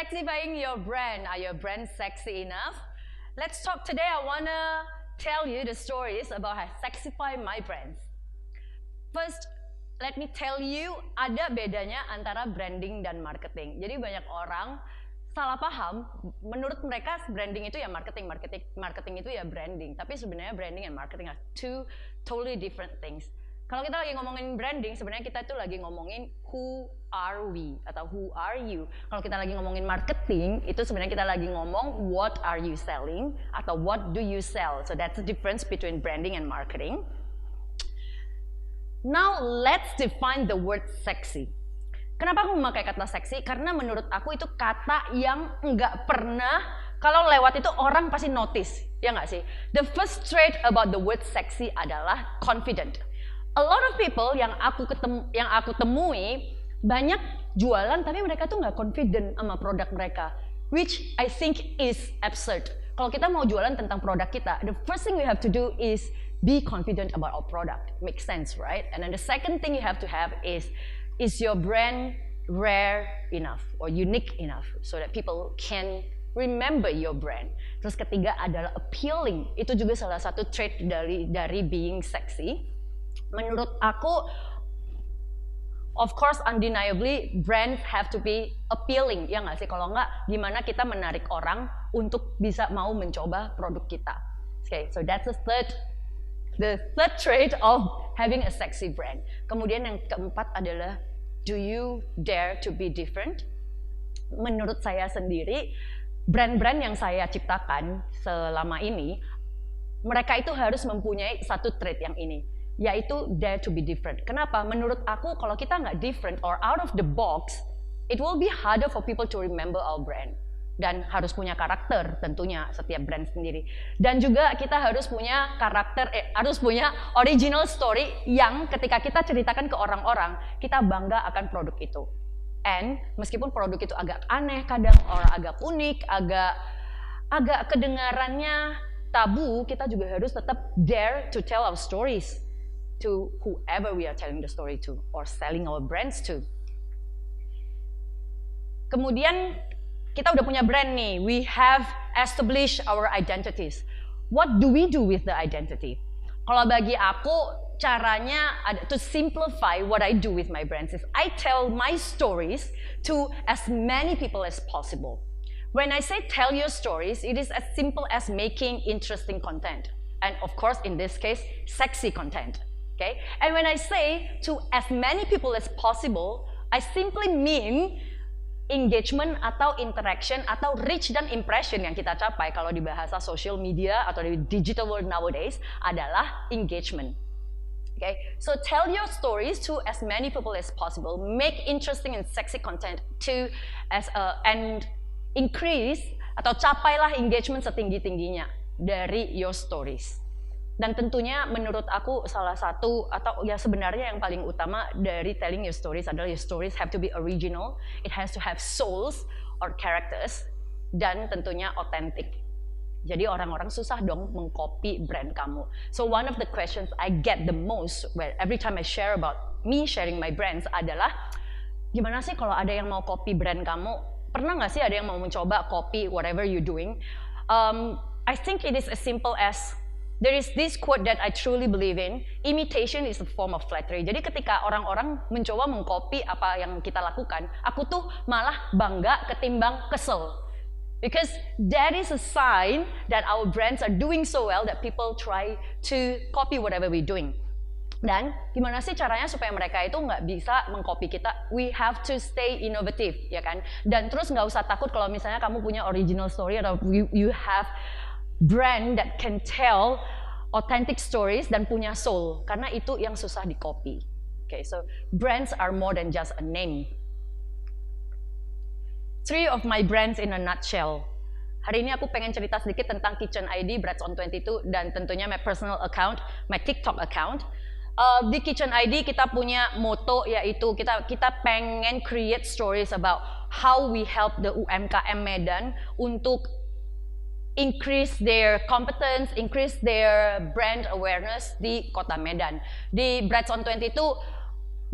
sexifying your brand. Are your brand sexy enough? Let's talk today. I wanna tell you the stories about how I sexify my brands. First, let me tell you, ada bedanya antara branding dan marketing. Jadi banyak orang salah paham, menurut mereka branding itu ya marketing itu ya branding. Tapi sebenarnya branding and marketing are two totally different things. Kalau kita lagi ngomongin branding, sebenarnya kita itu lagi ngomongin who are we atau who are you. Kalau kita lagi ngomongin marketing, itu sebenarnya kita lagi ngomong what are you selling atau what do you sell. So that's the difference between branding and marketing. Now let's define the word sexy. Kenapa aku memakai kata seksi? Karena menurut aku itu kata yang nggak pernah kalau lewat itu orang pasti notice, ya nggak sih? The first trait about the word sexy adalah confident. A lot of people yang aku temui banyak jualan tapi mereka tuh nggak confident sama produk mereka, which I think is absurd. Kalau kita mau jualan tentang produk kita, the first thing we have to do is be confident about our product. Makes sense, right? And then the second thing you have to have is your brand rare enough or unique enough so that people can remember your brand. Terus ketiga adalah appealing. Itu juga salah satu trait dari being sexy. Menurut aku, of course undeniably brands have to be appealing, ya nggak sih? Kalau nggak, gimana kita menarik orang untuk bisa mau mencoba produk kita? Okay, so that's the third trait of having a sexy brand. Kemudian yang keempat adalah, do you dare to be different? Menurut saya sendiri, brand-brand yang saya ciptakan selama ini, mereka itu harus mempunyai satu trait yang ini, yaitu dare to be different. Kenapa? Menurut aku kalau kita nggak different or out of the box, it will be harder for people to remember our brand. Dan harus punya karakter tentunya setiap brand sendiri. Dan juga kita harus punya harus punya original story yang ketika kita ceritakan ke orang-orang, kita bangga akan produk itu. And meskipun produk itu agak aneh kadang, orang agak unik, agak kedengarannya tabu, kita juga harus tetap dare to tell our stories to whoever we are telling the story to or selling our brands to. Kemudian kita udah punya brand nih, we have established our identities. What do we do with the identity? Kalau bagi aku, caranya to simplify what I do with my brands is I tell my stories to as many people as possible. When I say tell your stories, it is as simple as making interesting content. And of course, in this case, sexy content. Okay? And when I say to as many people as possible, I simply mean engagement atau interaction atau reach dan impression yang kita capai kalau di bahasa social media atau di digital world nowadays adalah engagement. Okay, so tell your stories to as many people as possible. Make interesting and sexy content and increase atau capailah engagement setinggi-tingginya dari your stories. Dan tentunya menurut aku salah satu atau ya sebenarnya yang paling utama dari telling your stories adalah your stories have to be original, it has to have souls or characters, dan tentunya authentic. Jadi orang-orang susah dong mengcopy brand kamu. So one of the questions I get the most where every time I share about me sharing my brands adalah, gimana sih kalau ada yang mau copy brand kamu? Pernah nggak sih ada yang mau mencoba copy whatever you doing? I think it is as simple as there is this quote that I truly believe in, imitation is a form of flattery. Jadi ketika orang-orang mencoba mengcopy apa yang kita lakukan, aku tuh malah bangga ketimbang kesel. Because that is a sign that our brands are doing so well that people try to copy whatever we're doing. Dan gimana sih caranya supaya mereka itu nggak bisa mengcopy kita? We have to stay innovative, ya kan? Dan terus nggak usah takut kalau misalnya kamu punya original story atau you have brand that can tell authentic stories dan punya soul, karena itu yang susah di copy. Okay, so brands are more than just a name. 3 of my brands in a nutshell. Hari ini aku pengen cerita sedikit tentang Kitchen ID, Breads on 22, dan tentunya my personal account, my TikTok account. Di Kitchen ID kita punya motto, yaitu kita pengen create stories about how we help the UMKM Medan untuk increase their competence, increase their brand awareness di Kota Medan. Di Breads on 22,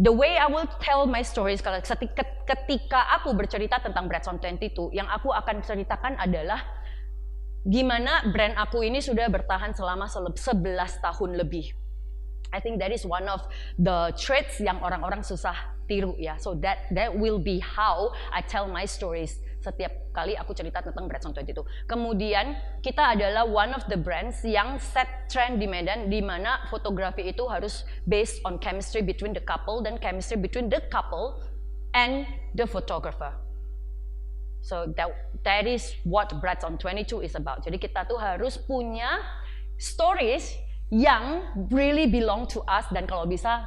The way I will tell my stories ketika aku bercerita tentang Brands on 22, yang aku akan ceritakan adalah gimana brand aku ini sudah bertahan selama 11 tahun lebih. I think that is one of the traits yang orang-orang susah tiru ya. So that will be how I tell my stories setiap kali aku cerita tentang Brands on 22. Kemudian kita adalah one of the brands yang set trend di Medan, di mana fotografi itu harus based on chemistry between the couple dan chemistry between the couple and the photographer. So that is what Brands on 22 is about. Jadi kita tuh harus punya stories yang really belong to us dan kalau bisa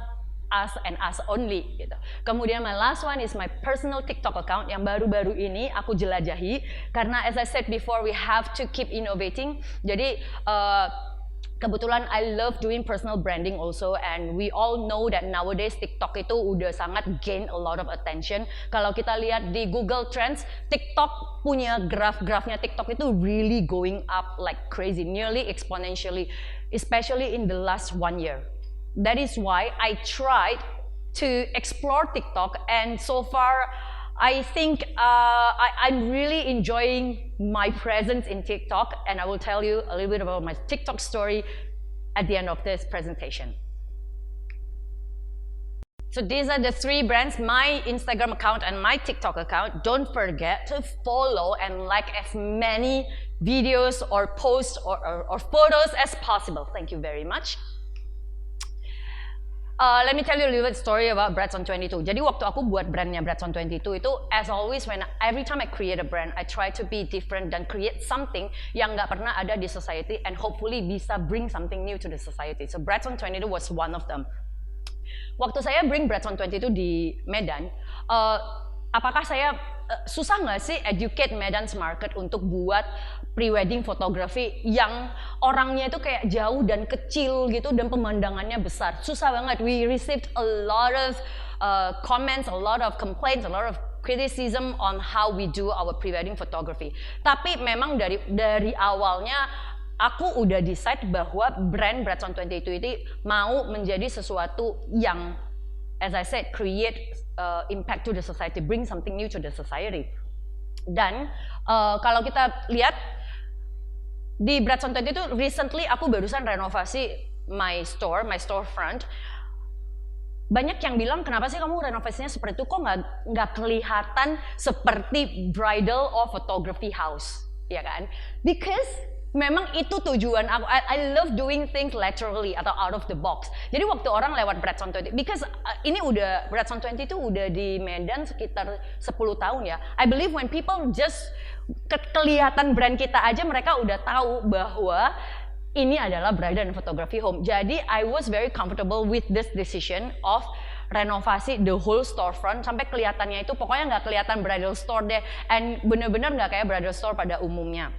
us and us only gitu. Kemudian my last one is my personal TikTok account yang baru-baru ini aku jelajahi karena as I said before we have to keep innovating. Jadi kebetulan I love doing personal branding also, and we all know that nowadays TikTok itu udah sangat gain a lot of attention. Kalau kita lihat di Google Trends, TikTok punya graf-grafnya TikTok itu really going up like crazy, nearly exponentially, especially in the last 1 year. That is why I tried to explore TikTok, and so far I think I'm really enjoying my presence in TikTok, and I will tell you a little bit about my TikTok story at the end of this presentation. So these are the 3 brands, my Instagram account and my TikTok account. Don't forget to follow and like as many videos or posts or photos as possible. Thank you very much. Let me tell you a little bit story about Brands on 22. Jadi waktu aku buat brandnya Brands on 22 itu, as always, every time I create a brand, I try to be different dan create something yang nggak pernah ada di society and hopefully bisa bring something new to the society. So Brands on 22 was one of them. Waktu saya bring Brands on 22 di Medan, apakah saya susah nggak sih educate Medan's market untuk buat pre-wedding fotografi yang orangnya itu kayak jauh dan kecil gitu dan pemandangannya besar? Susah banget. We received a lot of comments, a lot of complaints, a lot of criticism on how we do our pre-wedding photography. Tapi memang dari awalnya aku udah decide bahwa brand Brands on 22 ini mau menjadi sesuatu yang, as I said, create impact to the society, bring something new to the society. Dan kalau kita lihat di Brands on 22 recently aku barusan renovasi my storefront. Banyak yang bilang, kenapa sih kamu renovasinya seperti itu, kok nggak kelihatan seperti bridal or photography house, ya kan? Because memang itu tujuan aku. I love doing things laterally atau out of the box. Jadi waktu orang lewat Brands on 22, because ini udah Brands on 22 udah di Medan sekitar 10 tahun ya. I believe when people just kelihatan brand kita aja, mereka udah tahu bahwa ini adalah bridal and photography home. Jadi I was very comfortable with this decision of renovasi the whole storefront sampai kelihatannya itu pokoknya nggak kelihatan bridal store deh, and bener-bener nggak kayak bridal store pada umumnya.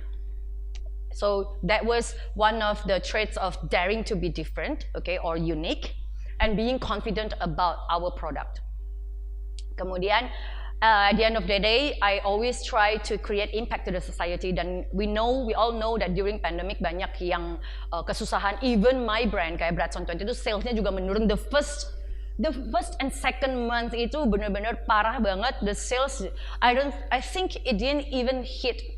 So that was one of the traits of daring to be different, okay, or unique, and being confident about our product. Kemudian, at the end of the day, I always try to create impact to the society. Dan we all know that during pandemic banyak yang kesusahan. Even my brand kayak Brands on 22, salesnya juga menurun. The first and second month itu benar-benar parah banget. The sales, I think it didn't even hit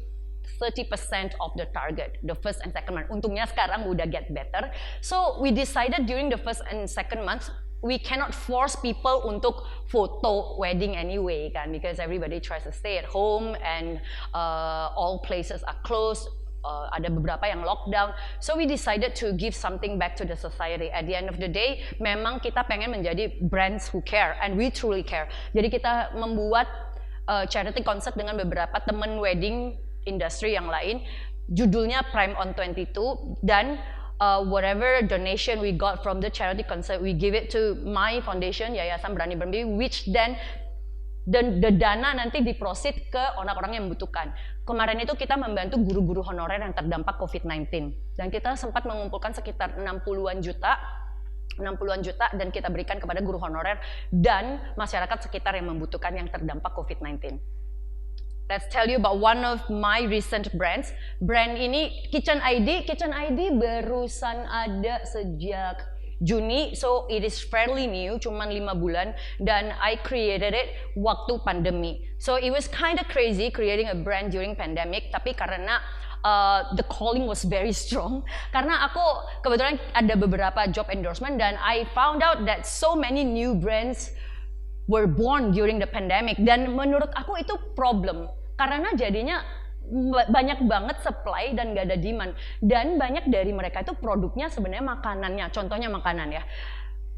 30% of the target, the first and second month. Untungnya sekarang udah get better. So we decided during the first and second month, we cannot force people untuk foto wedding anyway kan, because everybody tries to stay at home and all places are closed. Ada beberapa yang lockdown. So we decided to give something back to the society. At the end of the day, memang kita pengen menjadi brands who care, and we truly care. Jadi kita membuat charity concert dengan beberapa teman wedding industri yang lain, judulnya Prime on 22, dan whatever donation we got from the charity concert, we give it to my foundation, Yayasan Berani Bermimpi, which then the dana nanti diproceed ke orang-orang yang membutuhkan. Kemarin itu kita membantu guru-guru honorer yang terdampak COVID-19, dan kita sempat mengumpulkan sekitar 60-an juta dan kita berikan kepada guru honorer dan masyarakat sekitar yang membutuhkan yang terdampak COVID-19. Let's tell you about one of my recent brands. Brand ini Kitchen ID barusan ada sejak Juni, so it is fairly new, cuman 5 bulan, dan I created it waktu pandemi. So it was kind of crazy creating a brand during pandemic, tapi karena the calling was very strong, karena aku kebetulan ada beberapa job endorsement dan I found out that so many new brands were born during the pandemic, dan menurut aku itu problem karena jadinya banyak banget supply dan gak ada demand, dan banyak dari mereka itu produknya sebenarnya makanannya, contohnya makanan ya,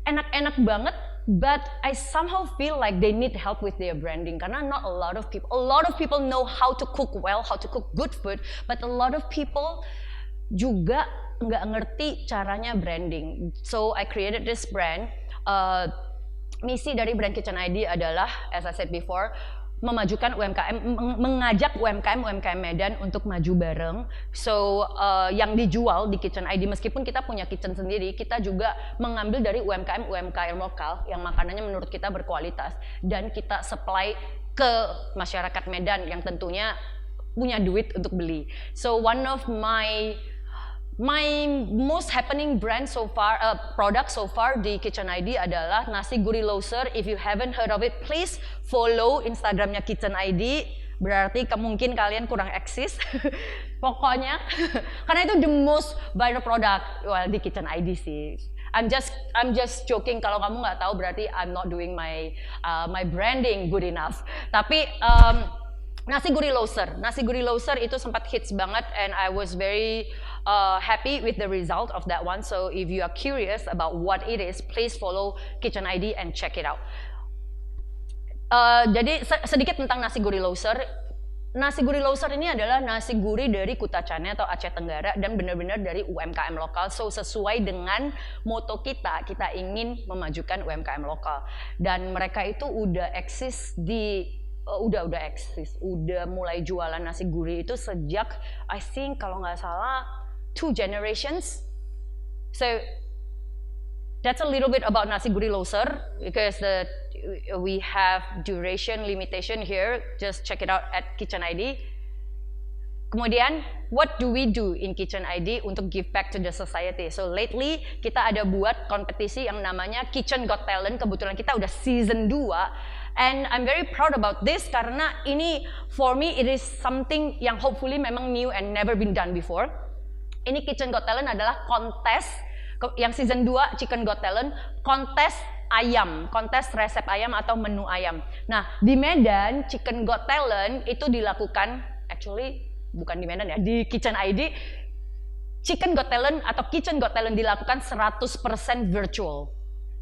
enak-enak banget, but I somehow feel like they need help with their branding karena not a lot of people know how to cook well, how to cook good food, but a lot of people juga nggak ngerti caranya branding. So I created this brand. Misi dari brand Kitchen ID adalah, as I said before, memajukan UMKM, mengajak UMKM Medan untuk maju bareng. So yang dijual di Kitchen ID, meskipun kita punya kitchen sendiri, kita juga mengambil dari UMKM lokal yang makanannya menurut kita berkualitas dan kita supply ke masyarakat Medan yang tentunya punya duit untuk beli. So one of my most happening brand so far, product so far di Kitchen ID adalah nasi gurih loser. If you haven't heard of it, please follow Instagramnya Kitchen ID. Berarti mungkin kalian kurang eksis. Pokoknya, karena itu the most viral product di Kitchen ID sih. I'm just joking. Kalau kamu nggak tahu berarti I'm not doing my branding good enough. Tapi nasi gurih loser itu sempat hits banget, and I was very happy with the result of that one. So if you are curious about what it is, please follow Kitchen ID and check it out. Jadi sedikit tentang nasi gurih loser. Nasi gurih loser ini adalah nasi gurih dari Kutacane atau Aceh Tenggara dan benar-benar dari UMKM lokal. So sesuai dengan moto kita ingin memajukan UMKM lokal. Dan mereka itu udah eksis udah mulai jualan nasi gurih itu sejak I think kalau nggak salah 2 generations. So that's a little bit about nasi gurih loser, because we have duration limitation here. Just check it out at Kitchen ID. Kemudian, what do we do in Kitchen ID untuk give back to the society? So lately kita ada buat kompetisi yang namanya Kitchen Got Talent. Kebetulan kita udah season 2. And I'm very proud about this karena ini for me it is something yang hopefully memang new and never been done before. Ini Kitchen Got Talent adalah kontes yang season 2 Chicken Got Talent, kontes ayam, kontes resep ayam atau menu ayam. Nah, di Medan Chicken Got Talent itu dilakukan, actually bukan di Medan ya, di Kitchen ID Chicken Got Talent atau Kitchen Got Talent dilakukan 100% virtual.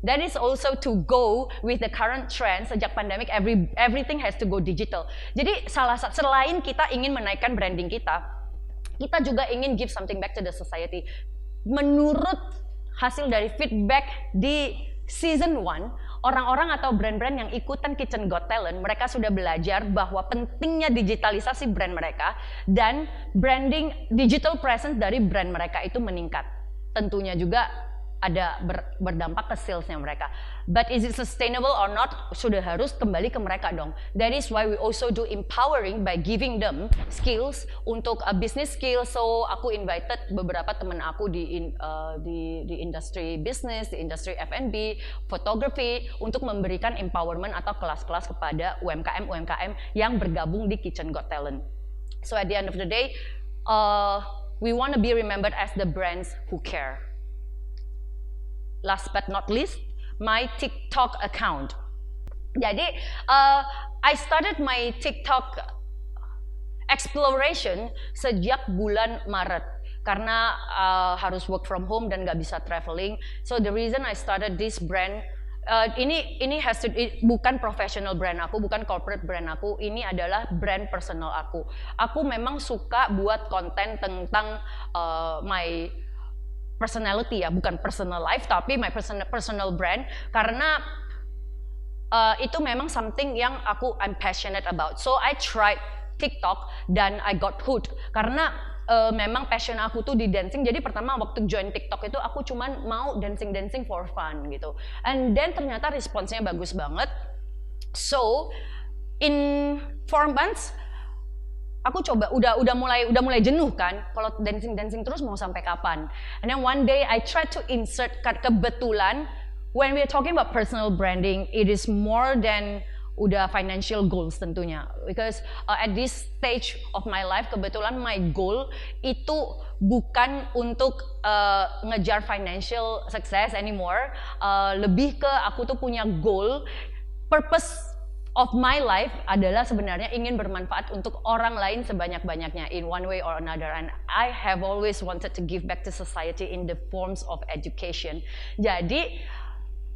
That is also to go with the current trend sejak pandemic, everything has to go digital. Jadi selain kita ingin menaikkan branding kita juga ingin give something back to the society. Menurut hasil dari feedback di season 1, orang-orang atau brand-brand yang ikutan Kitchen Got Talent, mereka sudah belajar bahwa pentingnya digitalisasi brand mereka dan branding digital presence dari brand mereka itu meningkat. Tentunya juga ada berdampak ke salesnya mereka. But is it sustainable or not? Sudah harus kembali ke mereka dong. That is why we also do empowering by giving them skills untuk business skills. So aku invited beberapa teman aku di industri business, di industri F&B, photography untuk memberikan empowerment atau kelas-kelas kepada UMKM yang bergabung di Kitchen Got Talent. So at the end of the day, we want to be remembered as the brands who care. Last but not least, my TikTok account. Jadi, I started my TikTok exploration sejak bulan Maret karena harus work from home dan nggak bisa traveling. So the reason I started this brand, ini bukan professional brand aku, bukan corporate brand aku. Ini adalah brand personal aku. Aku memang suka buat konten tentang my personality ya, bukan personal life tapi my personal brand, karena itu memang something yang I'm passionate about. So I tried TikTok dan I got hooked karena memang passion aku tuh di dancing. Jadi pertama waktu join TikTok itu aku cuman mau dancing for fun gitu. And then ternyata responsnya bagus banget. So in 4 months aku coba udah mulai jenuh kan. Kalau dancing terus mau sampai kapan? And then one day I try to insert, kebetulan when we are talking about personal branding, it is more than udah financial goals tentunya, because at this stage of my life kebetulan my goal itu bukan untuk ngejar financial success anymore, lebih ke aku tuh punya goal, purpose of my life adalah sebenarnya ingin bermanfaat untuk orang lain sebanyak-banyaknya in one way or another, and I have always wanted to give back to society in the forms of education. Jadi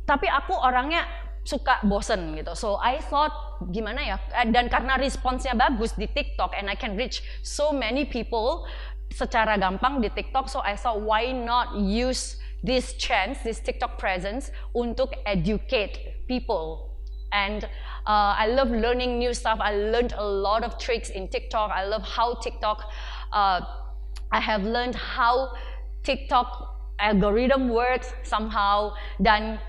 tapi aku orangnya suka bosen gitu, so I thought gimana ya, dan karena responsnya bagus di TikTok and I can reach so many people secara gampang di TikTok, so I thought why not use this chance, this TikTok presence untuk educate people. And I love learning new stuff. I learned a lot of tricks in TikTok. I love how TikTok, I have learned how TikTok algorithm works somehow, dan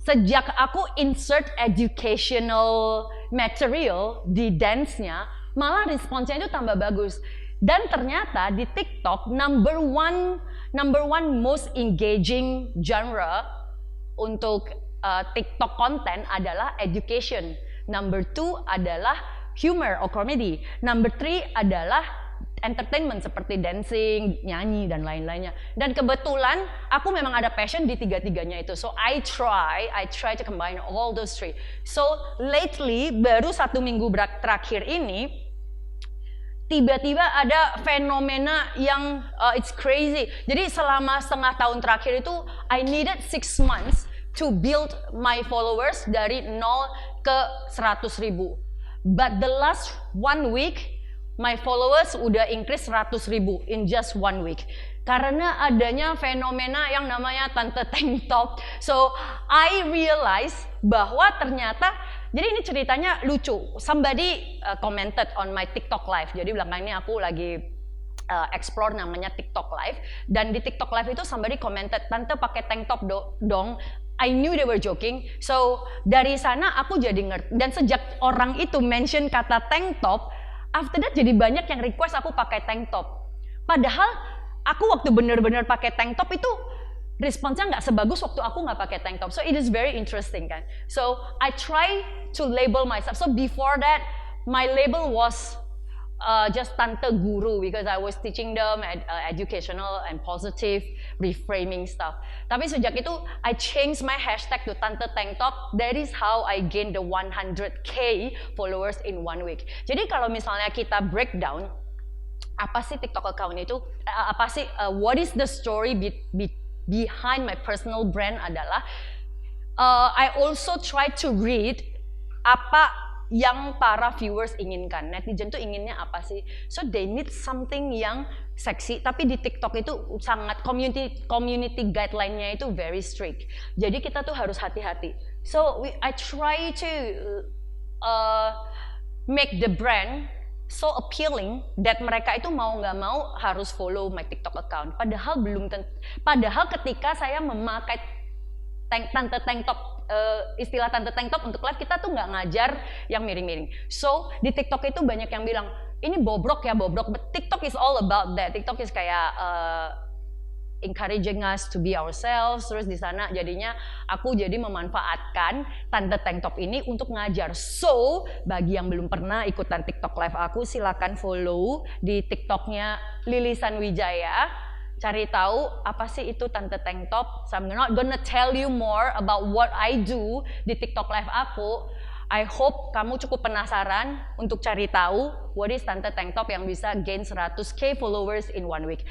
sejak aku insert educational material di dance-nya, malah responsnya itu tambah bagus. Dan ternyata di TikTok number one most engaging genre untuk TikTok konten adalah education. Number 2 adalah humor or comedy. Number 3 adalah entertainment seperti dancing, nyanyi dan lain-lainnya. Dan kebetulan aku memang ada passion di tiga-tiganya itu. So I try to combine all those three. So lately baru 1 minggu terakhir ini tiba-tiba ada fenomena yang it's crazy. Jadi selama setengah tahun terakhir itu I needed 6 months to build my followers dari 0 ke 100.000. But the last 1 week my followers udah increase 100.000 in just 1 week. Karena adanya fenomena yang namanya Tante Tank Top. So I realize bahwa ternyata, jadi ini ceritanya lucu. Somebody commented on my TikTok live. Jadi belakangan ini aku lagi explore namanya TikTok live. Dan di TikTok live itu somebody commented, Tante pakai tank top dong. I knew they were joking. So dari sana aku jadi ngerti. Dan sejak orang itu mention kata tank top, after that jadi banyak yang request aku pakai tank top. Padahal aku waktu bener-bener pakai tank top itu responsnya nggak sebagus waktu aku nggak pakai tank top. So it is very interesting kan. So I try to label myself. So before that my label was just Tante Guru, because I was teaching them educational and positive reframing stuff. Tapi sejak itu I changed my hashtag to Tante Tank Top. That is how I gained the 100k followers in 1 week. Jadi kalau misalnya kita breakdown apa sih TikTok account itu, apa sih what is the story behind my personal brand adalah I also try to read apa yang para viewers inginkan. Netizen tuh inginnya apa sih? So they need something yang seksi, tapi di TikTok itu sangat community guideline-nya itu very strict. Jadi kita tuh harus hati-hati. So I try to make the brand so appealing that mereka itu mau nggak mau harus follow my TikTok account. Padahal ketika saya memakai Tante Tank Top, istilah Tante Tank Top untuk live, kita tuh nggak ngajar yang miring-miring. So di TikTok itu banyak yang bilang ini bobrok ya, bobrok. But TikTok is all about that. TikTok is kayak encouraging us to be ourselves. Terus di sana jadinya aku jadi memanfaatkan Tante Tank Top ini untuk ngajar. So bagi yang belum pernah ikutan TikTok live aku, silakan follow di TikToknya Lilisan Wijaya. Cari tahu apa sih itu Tante Tank Top. So I'm not gonna tell you more about what I do di TikTok live aku. I hope kamu cukup penasaran untuk cari tahu what is Tante Tank Top yang bisa gain 100k followers in 1 week.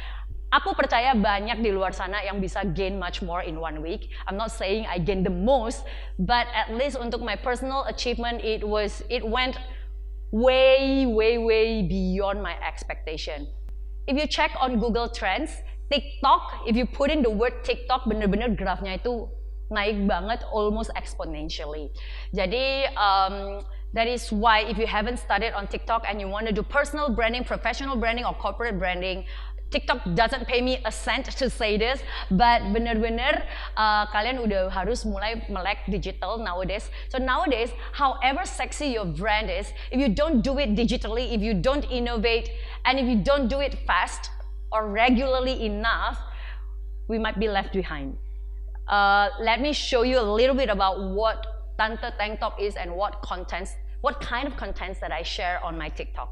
Aku percaya banyak di luar sana yang bisa gain much more in 1 week. I'm not saying I gain the most, but at least untuk my personal achievement it went way beyond my expectation. If you check on Google Trends, TikTok, if you put in the word TikTok, bener-bener grafnya itu naik banget, almost exponentially. Jadi that is why if you haven't started on TikTok and you want to do personal branding, professional branding, or corporate branding, TikTok doesn't pay me a cent to say this, but bener-bener kalian udah harus mulai melek digital nowadays. So nowadays, however sexy your brand is, if you don't do it digitally, if you don't innovate, and if you don't do it fast or regularly enough, we might be left behind. Let me show you a little bit about what Tante Tank Top is and what kind of contents that I share on my TikTok.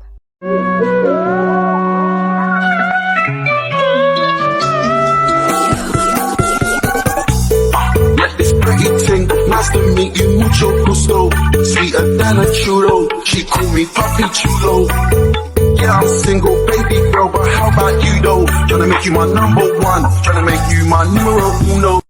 Nice to meet you, mucho gusto. Sweeter than a churro. She call me Papi Chulo. Yeah, I'm single, baby girl, but how about you though? Tryna make you my number one, tryna make you my numero uno.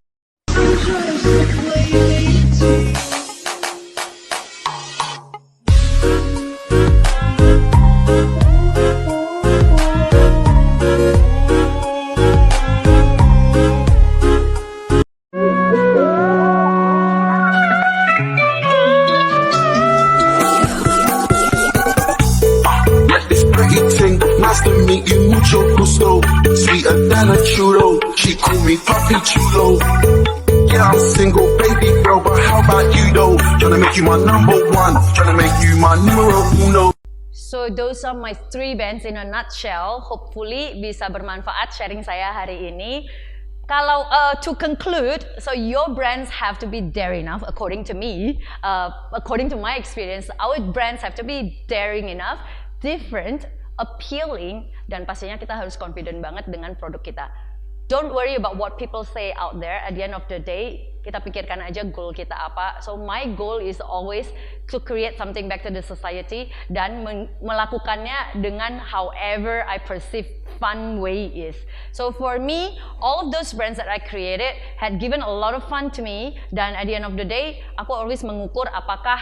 Nice to meet you, mucho gusto. Sweeter than a churro. She call me Papi Chulo. Yeah, I'm single, baby girl, but how about you though? Tryna make you my number one, tryna make you my numero uno. So those are my 3 bands in a nutshell. Hopefully bisa bermanfaat sharing saya hari ini. Kalau to conclude, so your brands have to be daring enough, according to me, according to my experience, our brands have to be daring enough, different, appealing, dan pastinya kita harus confident banget dengan produk kita. Don't worry about what people say out there. At the end of the day, kita pikirkan aja goal kita apa. So my goal is always to create something back to the society dan melakukannya dengan however I perceive fun way is. So for me, all of those brands that I created had given a lot of fun to me, dan at the end of the day, aku always mengukur apakah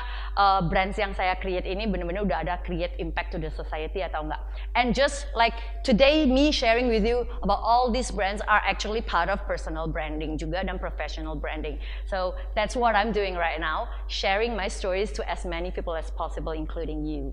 brands yang saya create ini benar-benar udah ada create impact to the society atau enggak. And just like today, me sharing with you about all these brands are actually part of personal branding juga dan professional branding. So that's what I'm doing right now, sharing my stories to as many people as possible, including you.